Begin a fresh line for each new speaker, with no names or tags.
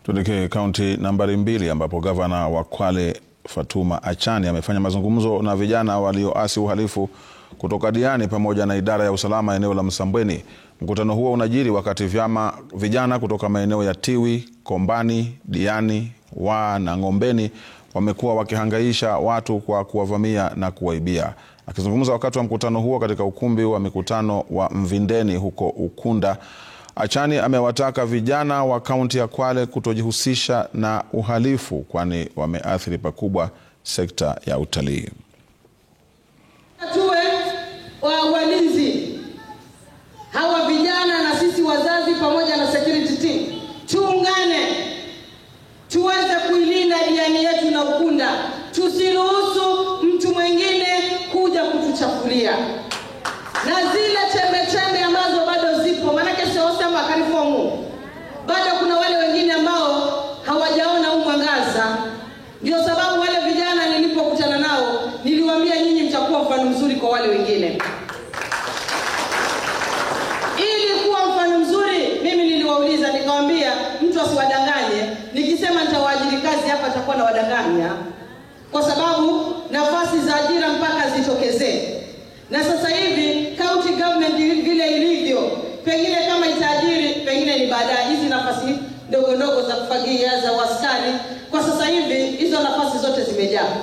Tuelekee kaunti nambari 2 ambapo gavana wa Kwale Fatuma Achani amefanya mazungumzo na vijana walioasi uhalifu kutoka Diani pamoja na idara ya usalama eneo la Msambweni. Mkutano huo unajiri wakati vijana kutoka maeneo ya Tiwi, Kombani, Diani, Waa na Ngombeni wamekuwa wakihangaisha watu kwa kuwavamia na kuwaibia. Akizungumza wakati wa mkutano huo katika ukumbi wa mikutano wa Mvindeni huko Ukunda, Achani amewataka vijana wa kaunti ya Kwale kutojihusisha na uhalifu kwani wameathiri pakubwa sekta ya utalii.
Tuwe walinzi hawa vijana na sisi wazazi pamoja na security team tuungane tuweze kuilinda Diani yetu na Ukunda. Tusiruhusu mtu mwingine kuja kutuchafulia. Na zile chembe ambazo bado zipo, manake sio sema karifomu, bado kuna wale wengine ambao hawajaona huu mwangaza. Ndio sababu wale vijana nilipokutana nao niliwaambia nyinyi mtakuwa mfano mzuri kwa wale wengine. Ili kuwa mfano mzuri, mimi niliwauliza nikawaambia mtu asiwadanganye, nikisema nitawaajiri kazi hapa atakuwa na wadanganya, kwa sababu nafasi za ajira mpaka zitokezee. Na sasa hivi county government vile ilivyo, pengine kama itaajiri pengine ni baadaye, hizi nafasi ndogo za kufagia za wastani. Kwa sasa hivi hizo nafasi zote zimejaa.